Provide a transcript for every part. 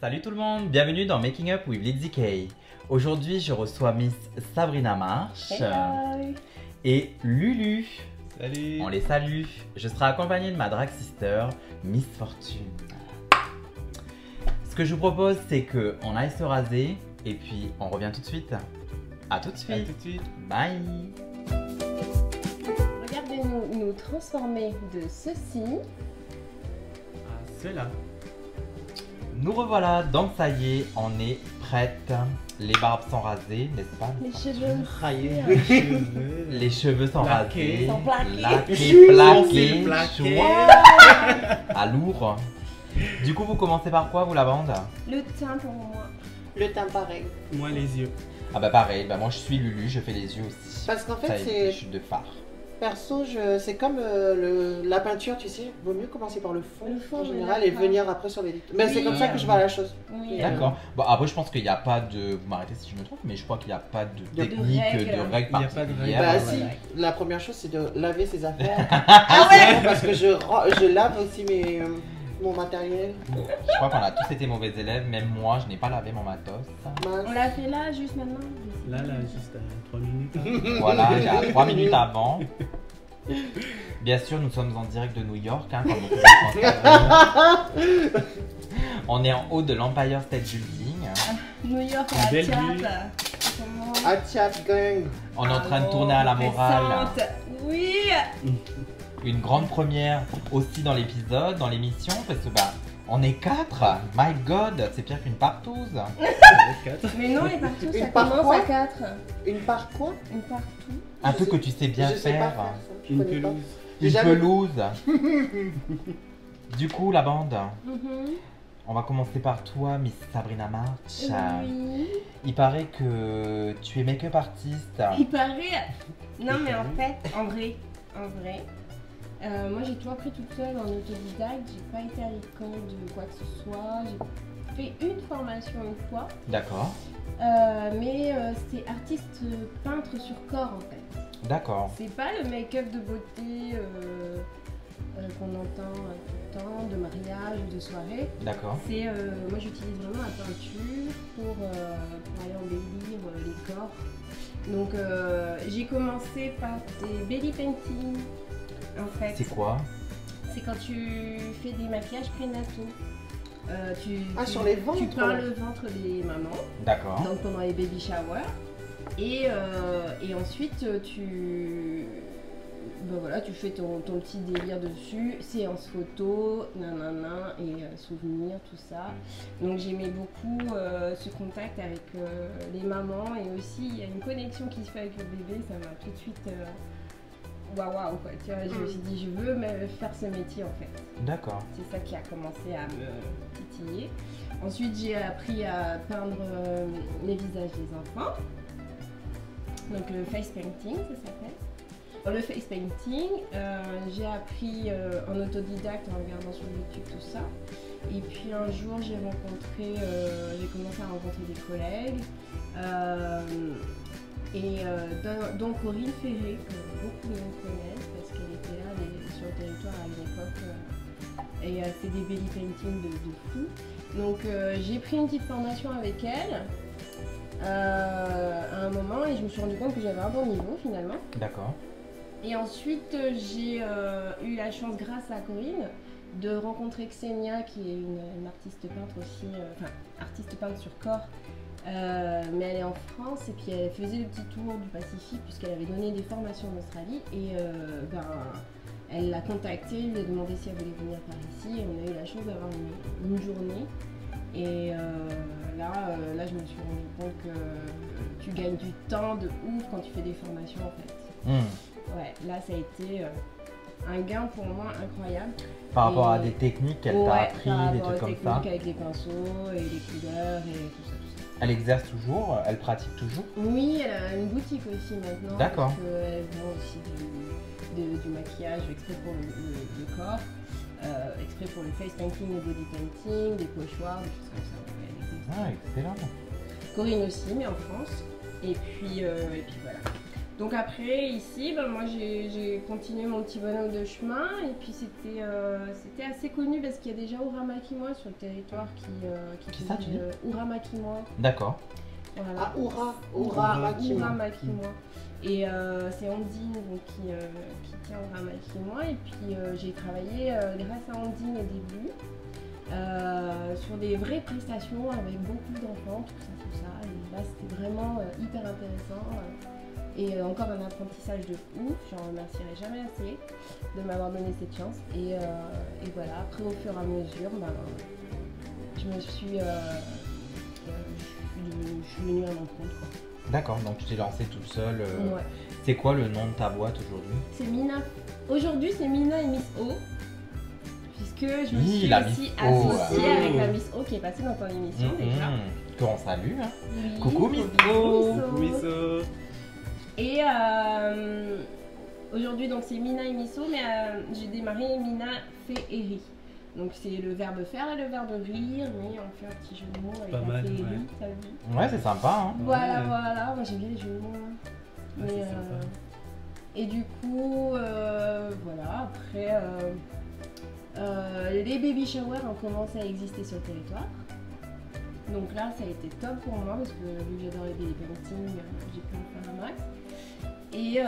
Salut tout le monde, bienvenue dans Making Up with Lizzy Kay. Aujourd'hui, je reçois Miss Sabrina March Hello. et Lulu. Salut. On les salue. Je serai accompagnée de ma drag sister, Miss Fortune. Ce que je vous propose, c'est qu'on aille se raser et puis on revient tout de suite. À tout de À suite. tout de suite. Bye. Regardez-nous nous transformer de ceci. Ah, ceux-là. Nous revoilà, donc ça y est, on est prête. Les barbes sont rasées, n'est-ce pas? Les cheveux. Raillé. Les cheveux sont Plaqués. rasés, Sont plaqués. laqués, plaqués, Plaqués. chouette. À lourd. Du coup, vous commencez par quoi, vous, la bande? Le teint pour moi. Le teint pareil. Moi, les yeux. Ah bah pareil, bah moi je suis Lulu, je fais les yeux aussi. Parce qu'en Ça fait, y est, c'est je suis de phare. perso, c'est comme la peinture, tu sais. Vaut mieux commencer par le fond, Le fond, en mais général et d'accord. venir après sur les détails. Mais c'est Oui. comme ça que je vois la chose. Oui. D'accord. Bon, après, je pense qu'il n'y a pas de. Vous m'arrêtez si je me trompe, mais je crois qu'il n'y a pas de De technique, règles. de règles Il y a pas de particulières. Bah ouais, si, ouais. la première chose c'est de laver ses affaires. Ah ouais. Parce que je lave aussi mon matériel. Je crois qu'on a tous été mauvais élèves, même moi, je n'ai pas lavé mon matos. Mince. On l'a fait là, juste maintenant. Là, juste à 3 minutes. Voilà, j'ai à 3 minutes avant. Bien sûr, nous sommes en direct de New York, hein, comme vous pouvez le constater. On est en haut de l'Empire State Building. New York Une à belle Tiap. vue. Comment Ah tiens, gang. On est en train de tourner à la morale. Pressante. Oui. Une grande première aussi dans l'épisode, dans l'émission, parce que bah, on est 4. My God, c'est pire qu'une partouze. Mais non, les partout, Une ça part commence quoi à 4. Une part quoi? Une partout. Un Je truc sais- que tu sais bien je sais pas faire. faire ça. Je Une connais pas. pelouse. J'ai Une jamais- pelouse. Du coup, la bande, Mhm. on va commencer par toi, Miss Sabrina March. Oui. Il paraît que tu es make-up artiste. Il paraît. Non, mais en fait, en vrai, moi j'ai tout appris toute seule en autodidacte. J'ai pas été à l'école de quoi que ce soit. J'ai fait une formation une fois, D'accord, mais c'était artiste peintre sur corps en fait. d'accord, C'est pas le make-up de beauté qu'on entend tout le temps, de mariage ou de soirée. d'accord. C'est, moi j'utilise vraiment la peinture pour aller embellir les corps. Donc j'ai commencé par des belly painting en fait. C'est quoi? C'est quand tu fais des maquillages prénataux. Sur les ventres, Tu peins là. le ventre des mamans, D'accord, donc pendant les baby showers. Et ensuite ben voilà, tu fais ton petit délire dessus, séance photo, nanana, et souvenirs, tout ça. Donc j'aimais beaucoup ce contact avec les mamans, et aussi il y a une connexion qui se fait avec le bébé, ça m'a tout de suite waouh quoi, tu vois, je me suis dit je veux faire ce métier en fait. d'accord. C'est ça qui a commencé à me titiller. Ensuite j'ai appris à peindre les visages des enfants, donc le face painting ça s'appelle. Le face painting, j'ai appris en autodidacte en regardant sur YouTube tout ça. Et puis un jour j'ai commencé à rencontrer des collègues, dont Corinne Ferré, que beaucoup de monde connaissent parce qu'elle était là sur le territoire à une époque et elle fait des belly painting de fou. Donc j'ai pris une petite formation avec elle à un moment et je me suis rendu compte que j'avais un bon niveau finalement. D'accord, Et ensuite, j'ai eu la chance, grâce à Corinne, de rencontrer Xenia, qui est une artiste peintre aussi, enfin, artiste peintre sur corps, mais elle est en France et puis elle faisait le petit tour du Pacifique puisqu'elle avait donné des formations en Australie et elle l'a contactée, lui a demandé si elle voulait venir par ici et on a eu la chance d'avoir une journée. Et là, je me suis rendu compte que tu gagnes du temps de ouf quand tu fais des formations en fait. Ouais, là ça a été un gain pour moi incroyable. Par rapport Et- à des techniques qu'elle t'a Ouais, appris, par des rapport trucs aux comme ça. techniques avec les pinceaux et les couleurs et tout ça. Elle exerce toujours, elle pratique toujours. Oui, elle a une boutique aussi maintenant. D'accord. Parce qu'elle vend aussi du maquillage exprès pour le corps, exprès pour le face painting, le body painting, des pochoirs, des choses comme ça. Ouais, elle existe. Ah, excellent. Corinne aussi, mais en France. Et puis voilà. Donc après, ici, ben, moi j'ai continué mon petit bonhomme de chemin. Et puis c'était assez connu parce qu'il y a déjà Oura Makimoa sur le territoire qui ça, tu dis Oura Makimoa. D'accord. Voilà. Ah, Oura Oura Makimoa. Makimoa. Et c'est Ondine donc, qui tient Oura Makimoa. Et puis j'ai travaillé grâce à Ondine au début sur des vraies prestations avec beaucoup d'enfants, tout ça. Et là c'était vraiment hyper intéressant. Et encore un apprentissage de ouf, j'en remercierai jamais assez de m'avoir donné cette chance. Et voilà, après au fur et à mesure, ben, je suis venue à mon compte. Quoi. D'accord, donc tu t'es lancée toute seule. Ouais. C'est quoi le nom de ta boîte aujourd'hui? C'est Mina. Aujourd'hui, c'est Mina et Miss O. Puisque je me Oui, suis la aussi Miss O. associée avec la Miss O qui est passée dans ton émission déjà. Qu'on salue. Hein. Oui, Coucou Miss bisous, O. Miss O. Miso. Et aujourd'hui, donc c'est Mina et Miss O, mais j'ai démarré Mina fait et rit. Donc c'est le verbe faire et le verbe rire, mais on fait un petit jeu de mots avec Pas la mal, féerie, ouais. t'as vu? Ouais, c'est sympa. Hein. Voilà, Ouais. voilà, moi j'aime bien les jeux de mots. Hein. Ouais, Mais, c'est sympa. et du coup, voilà, après, les baby showers ont commencé à exister sur le territoire. Donc là, ça a été top pour moi parce que vu que j'adore les baby painting, j'ai pu en faire un max. Et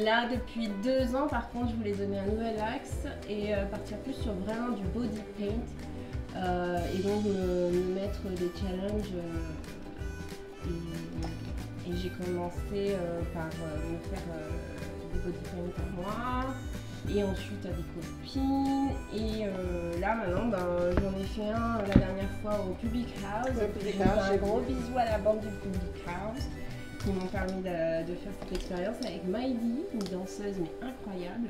là, depuis 2 ans, par contre, je voulais donner un nouvel axe et partir plus sur vraiment du body paint. Et donc me mettre des challenges. Et j'ai commencé par me faire des body paint à moi. Et ensuite à des copines. Et là maintenant, ben, j'en ai fait un la dernière fois au Public House. Le Public Je House, fais un j'ai gros vu. bisou à la bande du Public House qui m'ont permis de faire cette expérience avec Maïdi, une danseuse mais incroyable.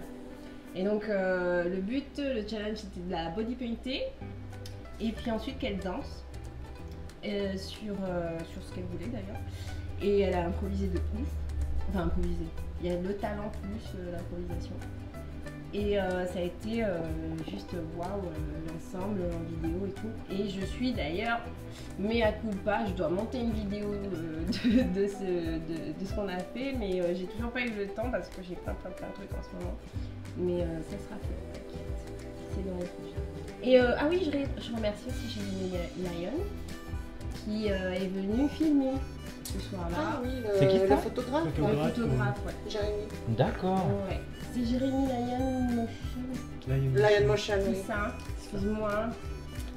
Et donc le but, le challenge c'était de la body painter et puis ensuite qu'elle danse sur ce qu'elle voulait d'ailleurs. Et elle a improvisé de ouf. Enfin improvisé. Il y a le talent plus l'improvisation. Et ça a été juste waouh, l'ensemble en vidéo et tout. Et je suis d'ailleurs, mea culpa, je dois monter une vidéo de ce qu'on a fait, mais j'ai toujours pas eu le temps parce que j'ai plein de trucs en ce moment. Mais ça sera fait, t'inquiète. C'est dans les projets. Et ah oui, je remercie aussi Jérémy Lyon qui est venu filmer ce soir-là. Ah oui, C'est qui, le ça photographe. Le Photographe, photographe, ouais. Jérémy. D'accord. Ouais. C'est Jérémy Lyon Motion. Lion Motion, C'est oui. ça, excuse-moi.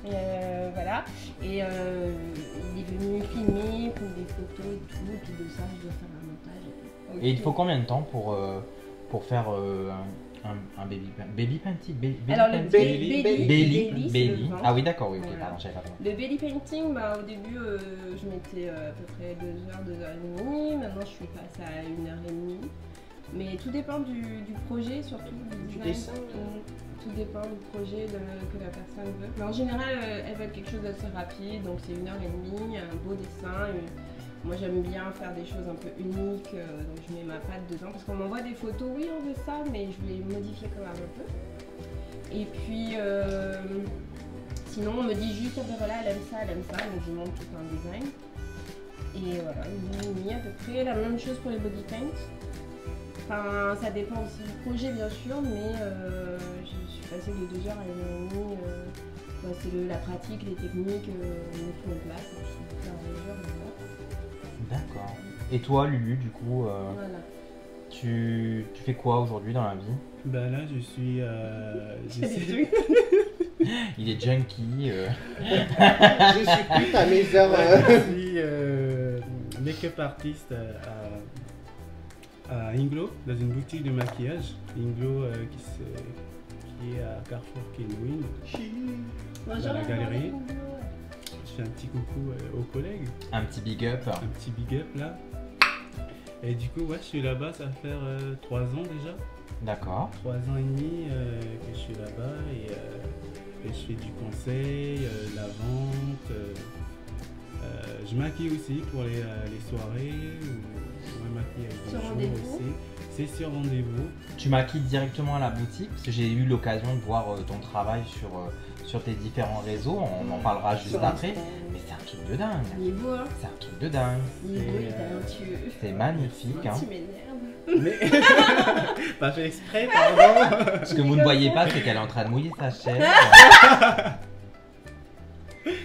Voilà. Et il est venu filmer, prendre des photos et tout. Puis de ça, je dois faire un montage. Et il faut combien de temps pour faire un baby painting? Alors le Belly, belly, c'est le belly. ventre. Ah oui, d'accord, oui, ok, Voilà. pardon, j'avais pas compris. Le belly painting, bah, au début, je mettais à peu près 2 heures, 2h30. Maintenant, je suis passée à 1h30. Mais tout dépend du projet, surtout du design. dessin. Tout dépend du projet que la personne veut. Mais en général, elle veut quelque chose d'assez rapide, donc c'est 1h30, un beau dessin. Moi, j'aime bien faire des choses un peu uniques, donc je mets ma patte dedans. Parce qu'on m'envoie des photos, oui, on veut ça, mais je vais modifier quand même un peu. Et puis, sinon, on me dit juste, ah ben voilà, elle aime ça, donc je monte tout un design. Et voilà, 1h30 à peu près. La même chose pour les body paint. Enfin, ça dépend aussi du projet bien sûr, mais je suis passée de 2 heures à 1h30. C'est la pratique, les techniques, on met tout en place et puis faire en mesure, voilà. D'accord. Et toi, Lulu, du coup, Voilà. tu fais quoi aujourd'hui dans la vie? Ben là, je suis. J'ai des j'essaie- trucs. Il est junkie. Je suis plus à mes heures. Je suis make-up artiste à Inglo, dans une boutique de maquillage. Inglo qui est à Carrefour Kenwin. Bonjour, Dans la maman, galerie. bonjour. Je fais un petit coucou aux collègues, Un petit big up. un petit big up là. Et du coup, ouais, je suis là-bas, ça va faire 3 ans déjà. D'accord. 3 ans et demi que je suis là-bas et je fais du conseil, la vente. Je maquille aussi pour les soirées ou un maquillage de Sur jour rendez-vous. aussi. C'est sur rendez-vous. Tu maquilles directement à la boutique parce que j'ai eu l'occasion de voir ton travail sur tes différents réseaux. On en parlera juste Sur après. Insta. Mais c'est un truc de dingue. Il est beau, hein. C'est un truc de dingue. Il est beau, il est Et, talentueux. C'est magnifique. Hein. Tu m'énerves. Mais pas fait exprès, pardon. Ce que vous ne voyez pas, c'est qu'elle est en train de mouiller sa chaise.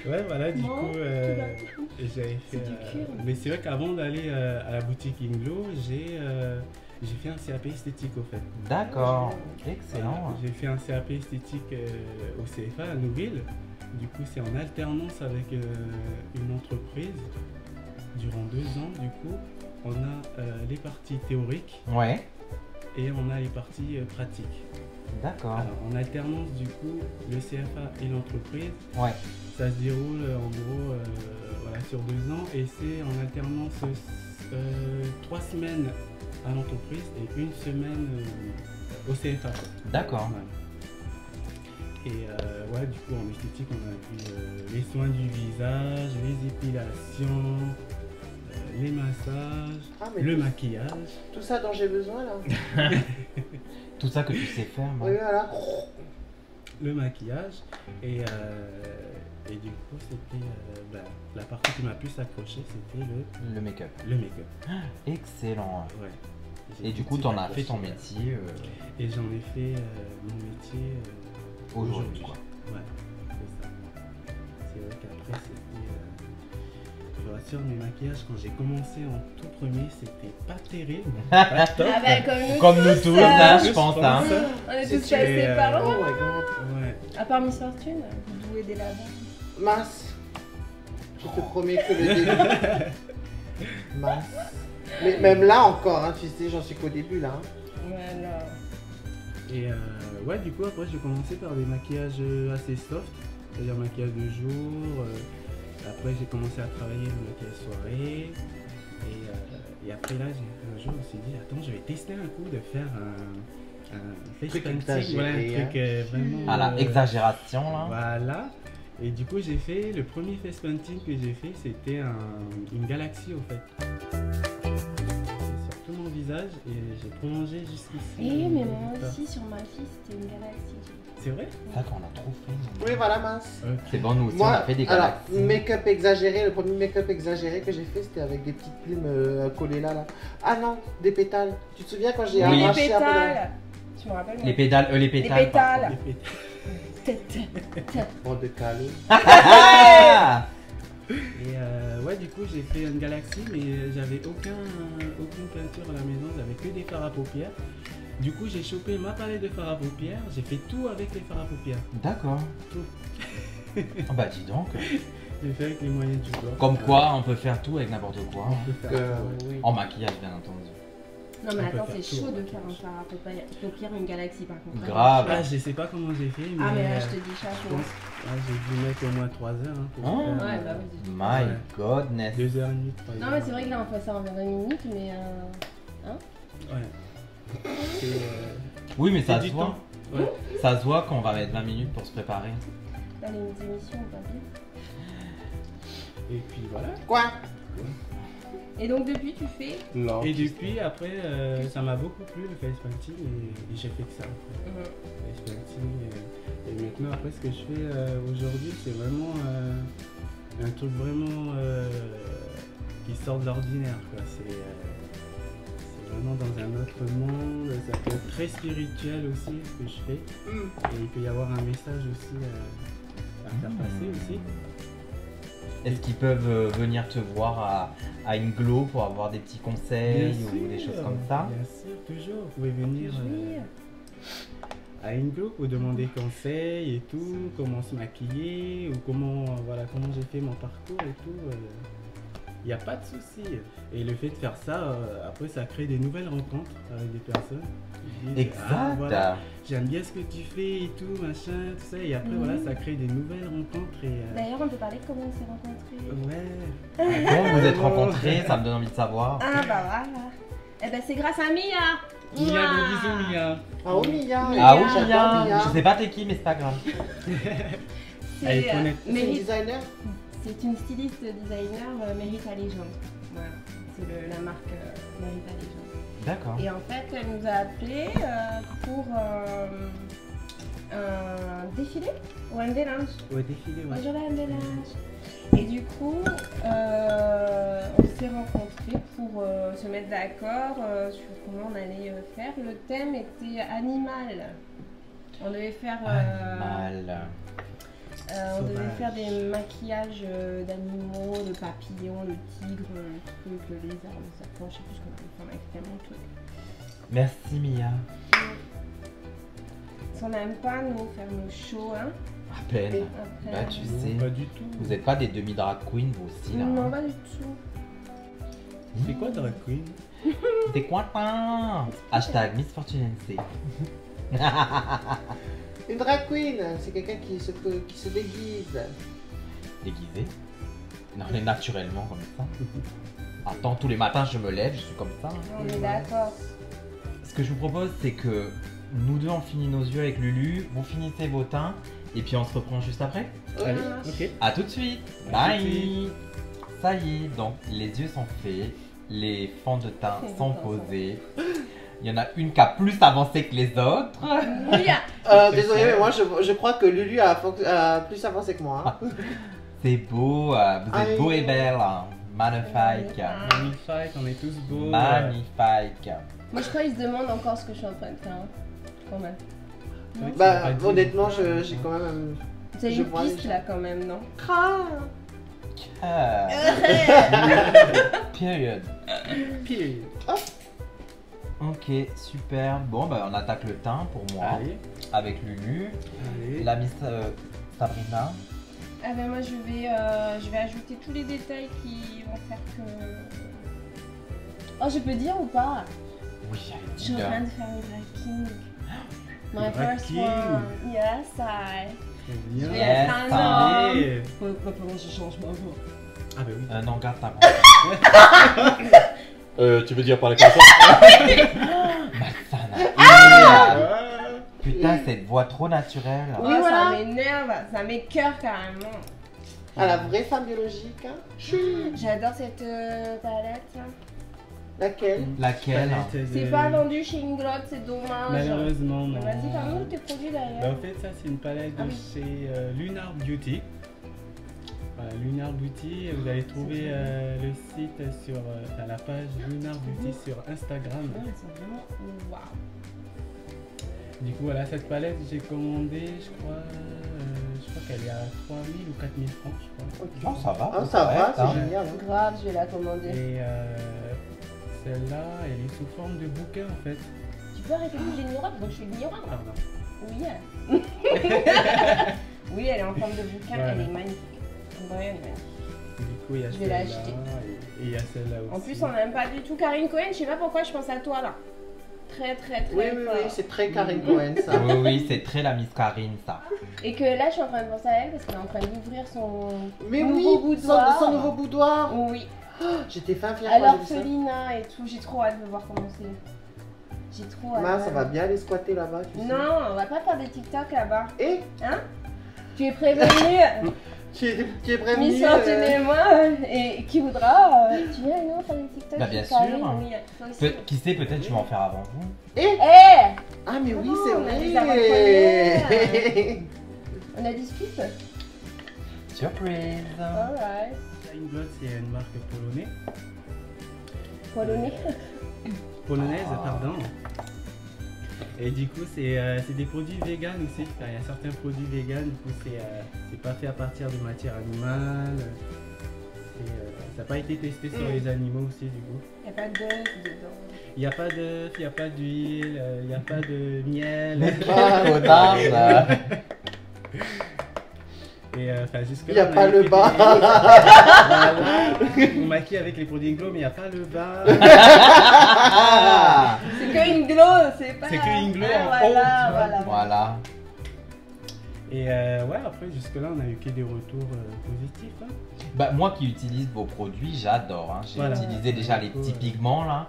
Ouais, voilà, du Bon, coup, j'avais fait. C'est du cuir. Mais c'est vrai qu'avant d'aller à la boutique Inglo, j'ai fait un CAP esthétique au fait. D'accord. Voilà, Excellent. j'ai fait un CAP esthétique au CFA à Nouville. Du coup, c'est en alternance avec une entreprise durant 2 ans. Du coup, on a les parties théoriques Ouais. et on a les parties pratiques. D'accord. Alors, en alternance, du coup, le CFA et l'entreprise, Ouais. ça se déroule en gros voilà, sur 2 ans et c'est en alternance 3 semaines à l'entreprise et 1 semaine au CFA. D'accord. Voilà. Et ouais, du coup, en esthétique, on a vu les soins du visage, les épilations, les massages, Ah, mais le tout- maquillage. Tout ça dont j'ai besoin là. Tout ça que tu sais faire, moi. Oui, voilà. Le maquillage et du coup c'était la partie qui m'a plus accroché, c'était Le make-up. le make-up. Excellent. Ouais. Et du coup, t'en as fait ton métier Et j'en ai fait mon métier aujourd'hui, quoi. Ouais, c'est ça. C'est vrai qu'après c'était je vous rassure, mes maquillages quand j'ai commencé en tout premier c'était pas terrible. Pas top. Ah bah comme nous Comme nous tous, hein, je Je pense. pense. Hein. On est tous C'était, passés par Oh là. my god. Ouais. À part Miss Fortune, vous douez des labos. Mince. Je te promets que le début. Mince. Mais même là encore, hein, tu sais, j'en suis qu'au début là. hein. Voilà. Et ouais, du coup, après, j'ai commencé par des maquillages assez soft, c'est-à-dire maquillage de jour. Après, j'ai commencé à travailler le maquillage soirée. Et après, là, un jour, je me suis dit, attends, je vais tester un coup de faire un face Truc painting. exagéré, Voilà, un truc vraiment. À la exagération, là. Voilà. Et du coup, j'ai fait le premier face painting que j'ai fait, c'était une galaxie, au fait. C'est sur tout mon visage et j'ai prolongé jusqu'ici. Eh mais moi aussi sur ma fille c'était une galaxie. C'est vrai? C'est ça qu'on a trop fait. Oui, voilà, mince. C'est bon, nous aussi, Moi, on a fait des alors, galaxies. make-up exagéré, le premier make-up exagéré que j'ai fait, c'était avec des petites plumes collées là. Ah non, des pétales. Tu te souviens quand j'ai Oui. Les arraché un peu pétales. Tu me rappelles Les pédales, les pétales. pétales. Les pétales. Bon, de calé. Ah Et ouais, du coup, j'ai fait une galaxie, mais j'avais aucune peinture à la maison, j'avais que des fards à paupières. Du coup, j'ai chopé ma palette de fards à paupières, j'ai fait tout avec les fards à paupières. D'accord. Tout. Ah bah dis donc. J'ai fait avec les moyens du bord. Comme quoi, on peut faire tout avec n'importe quoi. On peut faire tout, ouais. Oui. En maquillage, bien entendu. Non mais On peut attends faire c'est tout, chaud on de peut faire un faire phare à paupières une galaxie par contre. Grave. Ah, je sais pas comment j'ai fait, mais, Ah mais là je te dis je chaque pense j'ai dû mettre au moins 3 heures hein, pour Oh. faire Ouais bah oui. My Ouais. godness. 2 heures et demie, 3 heures. Non mais c'est vrai que là on fait ça en 20 minutes mais Ouais. C'est Oui, mais ça du se voit. temps. Ouais. Ça se voit qu'on va mettre 20 minutes pour se préparer. dans les émissions pas bien. Et puis voilà. Quoi? Et donc depuis tu fais Non. Et depuis, après, ça m'a beaucoup plu le face painting et j'ai fait que ça. Face painting. Et maintenant, après, ce que je fais aujourd'hui, c'est vraiment un truc vraiment qui sort de l'ordinaire. Quoi. C'est vraiment dans un autre monde. Ça peut être très spirituel aussi, ce que je fais. Et il peut y avoir un message aussi à faire passer aussi. Est-ce qu'ils peuvent venir te voir à Inglo pour avoir des petits conseils ou des choses comme ça? Bien sûr, toujours. Vous pouvez venir Oui. à Inglo pour demander conseils et tout, comment se maquiller ou comment j'ai fait mon parcours et tout. Il n'y a pas de souci. Et le fait de faire ça, après, ça crée des nouvelles rencontres avec des personnes. Ils disent, Exact. ah, voilà, j'aime bien ce que tu fais et tout, machin, tout ça. Et après, voilà, ça crée des nouvelles rencontres. Et, D'ailleurs on peut parler de comment on s'est rencontrés. ouais. Comment vous êtes rencontrés? Ça me donne envie de savoir. Ah bah voilà. Eh ben c'est grâce à Mia. Mia, Mouah. gros bisous, Mia. Ah oui, Mia. Ah oui, J'adore Mia. Je sais pas t'es qui, mais c'est pas grave. Elle est C'est honnête. C'est une Mérite- designer? c'est une styliste designer mérite à légende. Voilà. la marque Merita déjà. D'accord. Et en fait, elle nous a appelé pour un défilé ou un délinge. Ouais, défilé, ouais. Bonjour un délinge. Et du coup, on s'est rencontrés pour se mettre d'accord sur comment on allait faire. Le thème était animal. On devait faire, Animal. on devait faire des maquillages d'animaux, de papillons, de tigres, le truc, le lézard, le serpent, je sais plus ce qu'on avait fait, on avait fait tellement de trucs. Merci Mia. Si on n'aime pas nous faire nos shows, hein, À peine. après, Bah tu Non, sais. pas du tout. Vous n'êtes pas des demi-drag queens vous aussi là. non, hein. pas du tout. C'est quoi drag queen? Des cointins. Hashtag Miss Fortune NC. Une drag queen, c'est quelqu'un qui se déguise. Déguisé. Non, on est naturellement comme ça. Attends, tous les matins je me lève, je suis comme ça. On est d'accord. Ce que je vous propose, c'est que nous deux on finit nos yeux avec Lulu, vous finissez vos teints, et puis on se reprend juste après. Allez, ok. A tout de suite. À tout de Bye. Ça y est, donc les yeux sont faits, les fonds de teint sont posés. Il y en a une qui a plus avancé que les autres. Oui, Désolé, mais moi je crois que Lulu a plus avancé que moi. hein. C'est beau, vous êtes beau et belle. Hein. Magnifique. Magnifique, on est tous beaux. Magnifique. moi je crois qu'ils se demandent encore ce que je suis en train de faire, hein, quand même. C'est vrai que Bah, c'est pas dit. honnêtement, j'ai quand même. C'est Je une vois piste déjà. là quand même, non? Period. Pile. Ok, super. Bon, bah on attaque le teint pour moi Allez, avec Lulu. allez. La Miss Sabrina. Ah ben moi je vais ajouter tous les détails qui vont faire que... Oh je peux dire ou pas? Oui, allez, Je suis en dis-le. train de faire une drag king. My Drag first king. one. Yes, I. Très bien. Je vais Yes, être un homme. Allez. Comment je change ma voix? Ah bah oui. Non, garde ta Tu veux dire par les comme ça? Malsana. Ah. Putain, cette voix trop naturelle. Oui, voilà. ça m'énerve, ça m'écoeure carrément. À la vraie femme biologique, hein. J'adore cette palette. Là. Laquelle? Laquelle? C'est pas vendu chez Inglot, c'est dommage. Malheureusement, non. Vas-y, parle-nous de tes produits Bah, derrière. en fait, ça c'est une palette de Ah oui. chez Lunar Beauty. Voilà, Lunar Beauty, vous allez trouver le site sur la page Lunar Beauty sur Instagram. Ouais, elles sont vraiment waouh. Du coup, voilà, cette palette j'ai commandé, je crois qu'elle est à 3000 ou 4000 francs, je crois. Oh, ça va. Ah, ça va, correct, hein. c'est génial. hein. Grave, je vais la commander. Et celle-là, elle est sous forme de bouquin en fait. Tu peux arrêter de bouger l'ignorante, donc je suis l'ignorante. Pardon. Oui. Oui, elle est en forme de bouquin, Voilà. elle est magnifique. En vrai, elle est magnifique. Du coup, il y a Je vais l'acheter. celle-là et il y a celle-là aussi. En plus, on n'aime pas du tout Karine Cohen, je sais pas pourquoi je pense à toi là. Très, très, très Oui, oui, fort. oui, c'est très Karine Cohen ça. Oui, oui, c'est très la Miss Karine, ça. Et que là, je suis en train de penser à elle parce qu'elle est en train d'ouvrir son Mais nouveau oui, boudoir. son nouveau boudoir. Oui, J'étais fin fière à quand j'ai vu ça. l'orphelinat et tout. J'ai trop hâte de voir comment c'est. J'ai trop hâte. Mince, ça va bien aller squatter là-bas, tu sais. Non, on va pas faire des TikTok là-bas. Et Tu es prévenue, tu es prévenu. Miss Fortune et moi, et qui voudra, tu viens avec nous faire des TikTok Bah, bien sur Karine, sûr. oui, toi aussi. Qui sait, peut-être je vais en faire avant vous. Et Eh, ah mais oui, Non, c'est on a vrai. des avant-premières. On a discuté. Surprise. Alright. Inglot, c'est une marque Polonais. polonaise, Ah. pardon. Et du coup, c'est des produits vegan aussi. Enfin, il y a certains produits vegan, du coup, c'est pas fait à partir de matière animale. Ça n'a pas été testé sur les animaux aussi, du coup. Il n'y a pas d'œuf dedans. Il n'y a pas d'œuf, il n'y a pas d'huile, il n'y a pas de miel. Connard, là. Et enfin, jusque Il y a pas le bas. Voilà. On maquille avec les produits Inglo, mais il n'y a pas le bas. Ah. C'est que une glow, c'est pas. C'est que une glow Ah, en voilà, haut, tu vois. voilà. Voilà. Et ouais, après, jusque-là, on a eu que des retours positifs. Hein. Bah, moi qui utilise vos produits, j'adore. Hein. J'ai Voilà. utilisé déjà les petits pigments là.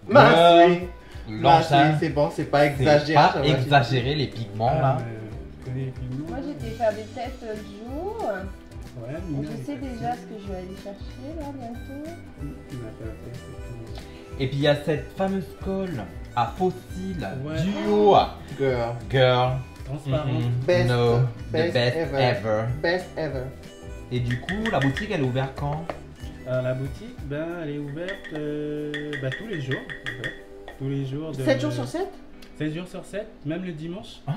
Mince, oui. Mince, oui, L'engin, c'est bon, c'est pas c'est exagéré. pas ça va, exagéré les pigments là. Tu connais les pigments. Moi j'étais faire des tests l'autre jour Ouais, Mina, Je sais déjà ce que je vais aller chercher là bientôt. Et puis il y a cette fameuse colle à fossiles Ouais. duo. Girl. Girl. Transparent. Best- no, best the best ever. ever. Best ever. Et du coup, la boutique elle est ouverte quand? Alors, la boutique, ben, elle est ouverte tous les jours. En fait. Tous les jours. 7 jours sur 7? 7 jours sur 7, même le dimanche. Ah,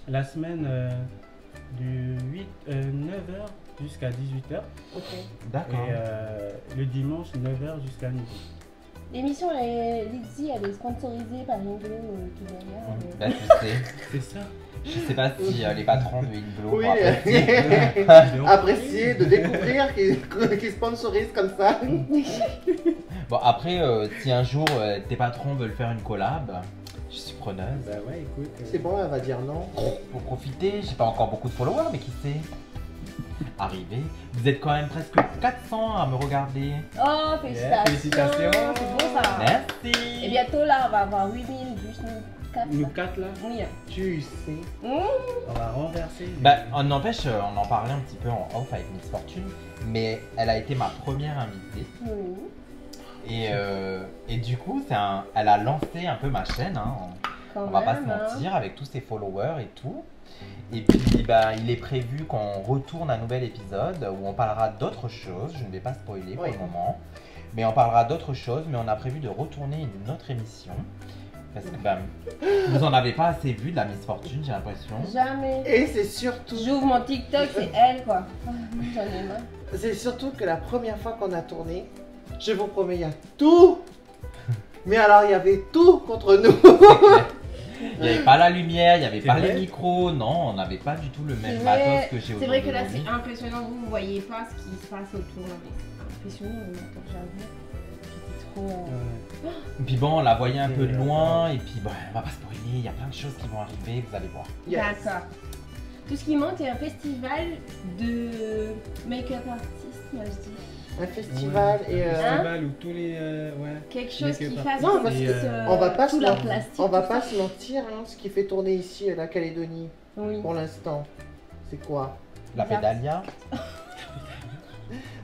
La semaine du 9h jusqu'à 18h. Ok. d'accord. Et le dimanche, 9h jusqu'à midi. L'émission Lizzie, elle est sponsorisée par Inglo tout derrière. Là, tu sais. C'est ça. Je sais pas si les patrons de Inglo Oui, vont apprécier. apprécier de découvrir qu'ils sponsorisent comme ça. Bon, après, si un jour tes patrons veulent faire une collab, je suis preneuse. Bah ouais, écoute. C'est bon, elle va dire non. Pour profiter, j'ai pas encore beaucoup de followers, mais qui sait? Arrivé. Vous êtes quand même presque 400 à me regarder. Oh, félicitations! félicitations. C'est bon ça! Merci. Et bientôt là, on va avoir 8000, juste nous 4. Nous 4 là, Oui. Tu sais. on va renverser. Bah, on n'empêche, on en parlait un petit peu en off avec Miss Fortune, mais elle a été ma première invitée. Oui. Et du coup, elle a lancé un peu ma chaîne, hein, Quand on va pas se même, hein. mentir, avec tous ses followers et tout. Et puis, bah, il est prévu qu'on retourne un nouvel épisode où on parlera d'autres choses. Je ne vais pas spoiler pour Oui. le moment, mais on parlera d'autres choses. Mais on a prévu de retourner une autre émission. Parce que bah, vous en avez pas assez vu de la Miss Fortune, j'ai l'impression. Jamais. Et c'est surtout, J'ouvre mon TikTok, c'est elle quoi. J'en ai marre. c'est surtout que la première fois qu'on a tourné, je vous promets, il y a tout. Mais alors, il y avait tout contre nous. Il n'y avait pas la lumière, il n'y avait C'est pas vrai les micros, non, on n'avait pas du tout le même C'est matos vrai, que j'ai aujourd'hui. c'est vrai que là c'est impressionnant, vous voyez pas ce qui se passe autour. Là, mais c'est impressionnant, le matin, j'avoue. J'étais trop. Et puis bon, on la voyait un peu de loin, et puis bon, on va pas spoiler, il y a plein de choses qui vont arriver, vous allez voir. Yes. D'accord. Tout ce qui manque est un festival de make-up artistes, moi je dis. Un festival et Festival où tous les. Ouais. Quelque chose qui Make-up fasse Non, parce que, on va pas tout se leur mentir. plastique. On va tout pas ça. se mentir, hein, ce qui fait tourner ici la Calédonie Oui. pour l'instant, c'est quoi? La Bizarre. pédalia.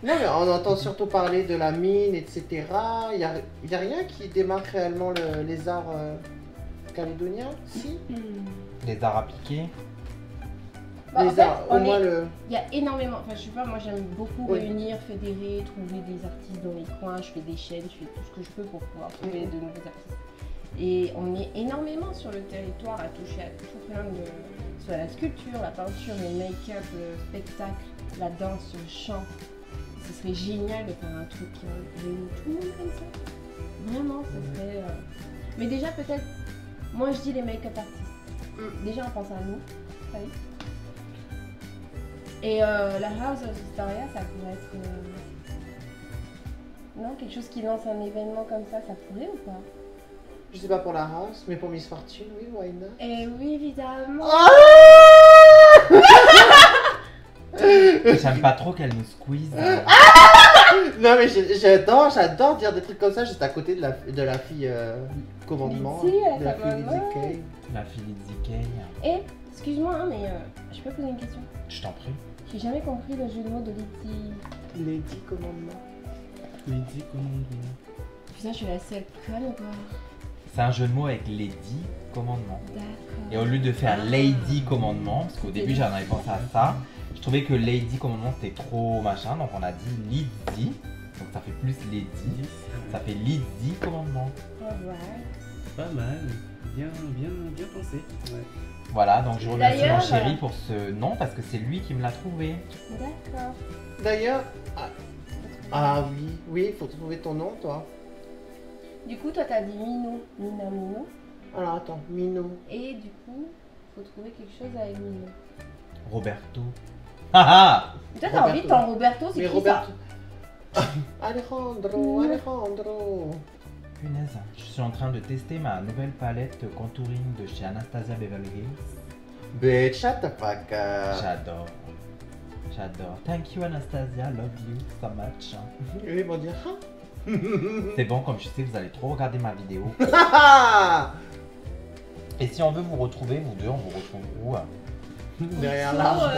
Non, mais on entend surtout parler de la mine, etc. Il y a rien qui démarque réellement les arts calédoniens, si? Les arts appliqués. Bah, en Les fait, arts, au moins le. il y a énormément, enfin je sais pas, moi j'aime beaucoup Oui. réunir, fédérer, trouver des artistes dans les coins, je fais des chaînes, je fais tout ce que je peux pour pouvoir trouver de nouveaux artistes. Et on est énormément sur le territoire à toucher à tout plein de... soit la sculpture, la peinture, le make-up, le spectacle, la danse, le chant. Ce serait génial de faire un truc qui réunit tout le monde comme ça. Vraiment, ce serait... Mais déjà peut-être, moi je dis les make-up artistes. Déjà on pense à nous, oui. Et la House of Historia, ça pourrait être... Non, quelque chose qui lance un événement comme ça pourrait ou pas? Je sais pas pour la house, mais pour Miss Fortune, oui, why not? Eh oui, évidemment. J'aime pas trop qu'elle nous squeeze. Non, mais j'adore dire des trucs comme ça juste à côté de la fille commandement. Lizzie, de la ta fille maman. Lizzie Kay. La fille de Kay. Et, excuse-moi, hein, mais je peux poser une question? Je t'en prie. J'ai jamais compris le jeu de mots de Lizzie. Lady commandement. Lady Commandement. Putain, je suis la seule conne ou quoi? C'est un jeu de mots avec Lady Commandement. D'accord. Et au lieu de faire Lady Commandement, parce qu'au début j'en avais pensé à ça, je trouvais que Lady Commandement c'était trop machin, donc on a dit Lizzie, donc ça fait plus Lady, ça fait Lizzie Commandement. Alright. Pas mal. Bien pensé. Ouais. Voilà, donc je remercie mon D'ailleurs, chéri pour ce nom parce que c'est lui qui me l'a trouvé. D'accord. D'ailleurs, ah oui, il faut trouver ton nom, toi. Du coup, toi, t'as dit Minou, Mina Minou. Alors attends, Mino. Et du coup, faut trouver quelque chose avec Minou. Roberto. Haha. Toi, t'as envie de ton Roberto, c'est Mais qui Roberto. Alejandro. Punaise, je suis en train de tester ma nouvelle palette contouring de chez Anastasia Beverly Hills. Bitch, shut the fuck up. J'adore. J'adore. Thank you Anastasia, love you so much. Ils vont dire, C'est bon, comme je sais, vous allez trop regarder ma vidéo. ah. Et si on veut vous retrouver, vous deux, on vous retrouve où? Derrière Oh, l'arbre.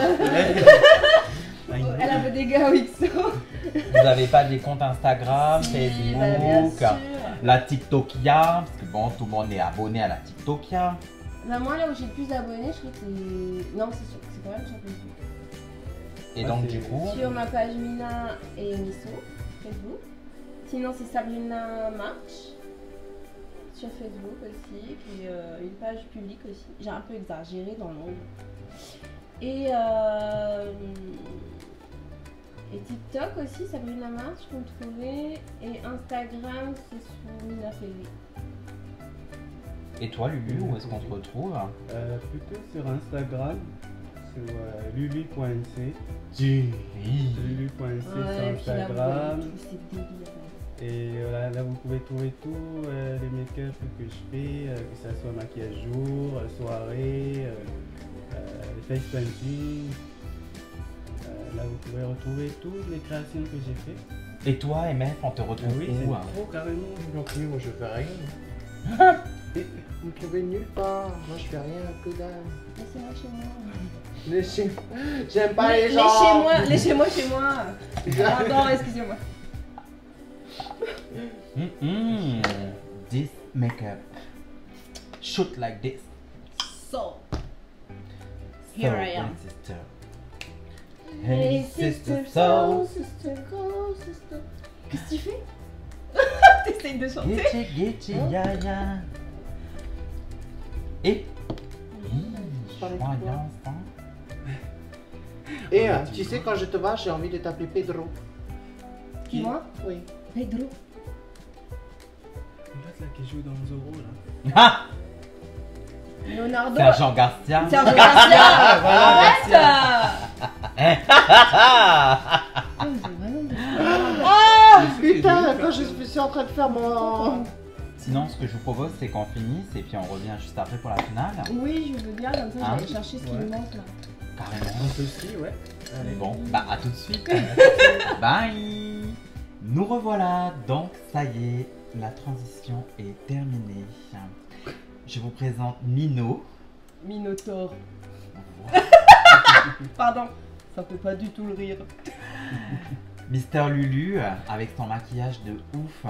elle avait dégâts OXO. Vous n'avez pas des comptes Instagram, Si, bah, bien Facebook, sûr. la TikTokia, parce que bon, tout le monde est abonné à la TikTokia. Bah, moi, là où j'ai le plus d'abonnés, je crois que c'est. Non, c'est quand même sur Facebook. Et Ah, donc c'est- du coup, Sur ma page Mina et Miso, Facebook. Sinon, c'est Sabrina March. Sur Facebook aussi. Puis une page publique aussi. J'ai un peu exagéré dans le nom. Et TikTok aussi, Sabrina March, vous me trouvez. Et Instagram, c'est sur Mina Ferry. et toi Lulu, où est-ce qu'on te retrouve? Plutôt sur Instagram, sur lulu.nc. Oui. Lulu.nc Ouais, sur puis là, vous Instagram. voyez tous ces délires. Et voilà, là vous pouvez trouver tous les make-up que je fais, que ce soit maquillage jour, soirée, les face painting. Là vous pouvez retrouver toutes les créations que j'ai faites. Et toi MF, on te retrouve Oui, c'est où? trop carrément. Non plus, moi je fais rien. Vous me trouvez nulle part. Moi je fais rien, que dalle. Laissez-moi chez moi. J'aime pas les gens. Laissez-moi chez moi. Pardon, excusez-moi. This makeup. Shoot like this. So, here So, I am. my sister. Hey sister, so sister, go sister. Qu'est-ce que tu fais? T'essayes de chanter? Getcha, getcha, ya, ya. Et parlais de quoi? joyance, hein. Et tu sais, quand je te vois, j'ai envie de t'appeler Pedro. Qui, moi? Oui. Pedro. L'autre là qui joue dans Zorro là. Ah, Leonardo. Sergent Garcia. Sergio Garcia. Arrête. Oh, j'ai vraiment des- Ah putain, quand je suis en train de faire mon... Sinon, ce que je vous propose, c'est qu'on finisse et puis on revient juste après pour la finale. Oui, je veux bien, comme ça, Hein? j'allais chercher ce qui me manque là. Carrément. On peut aussi, ouais. Allez. Bon, bah à tout de suite. Bye. Nous revoilà. Donc, ça y est, la transition est terminée. Je vous présente Mino. Minotaure. Pardon, ça fait pas du tout le rire. Mister Lulu avec son maquillage de ouf.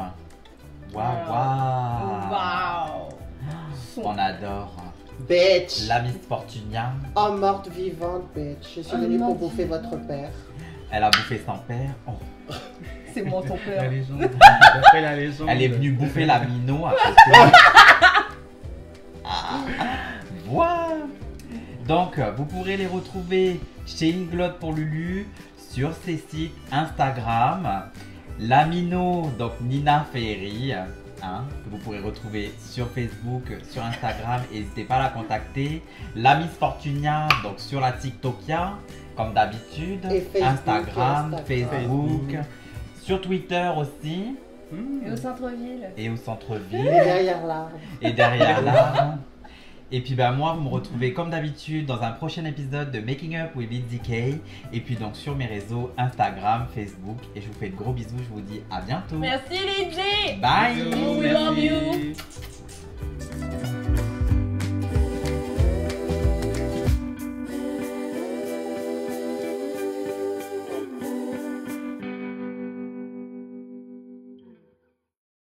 Waouh, waouh. Waouh. On adore. Bitch. La Miss Fortunia, Oh, morte vivante, bitch. Je suis Oh, venue pour morte bouffer vivante. votre père. elle a bouffé son père. Oh, C'est moi ton La père. légende. D'après la légende. elle est venue bouffer la Mino à côté. Voilà. Donc, vous pourrez les retrouver chez Inglotte pour Lulu, sur ses sites Instagram, la Mino, donc Nina Ferry, hein, que vous pourrez retrouver sur Facebook, sur Instagram, n'hésitez pas à la contacter. La Miss Fortunia, donc sur la TikTokia, comme d'habitude, Et Facebook, Instagram, Instagram. Facebook, sur Twitter aussi, Et au centre-ville. et au Et centre-ville. derrière l'arbre. Et derrière là. Et puis ben moi, vous me retrouvez comme d'habitude dans un prochain épisode de Making Up with Lizzy K. Et puis donc sur mes réseaux Instagram, Facebook. Et je vous fais de gros bisous, je vous dis à bientôt. Merci Lydie. Bye.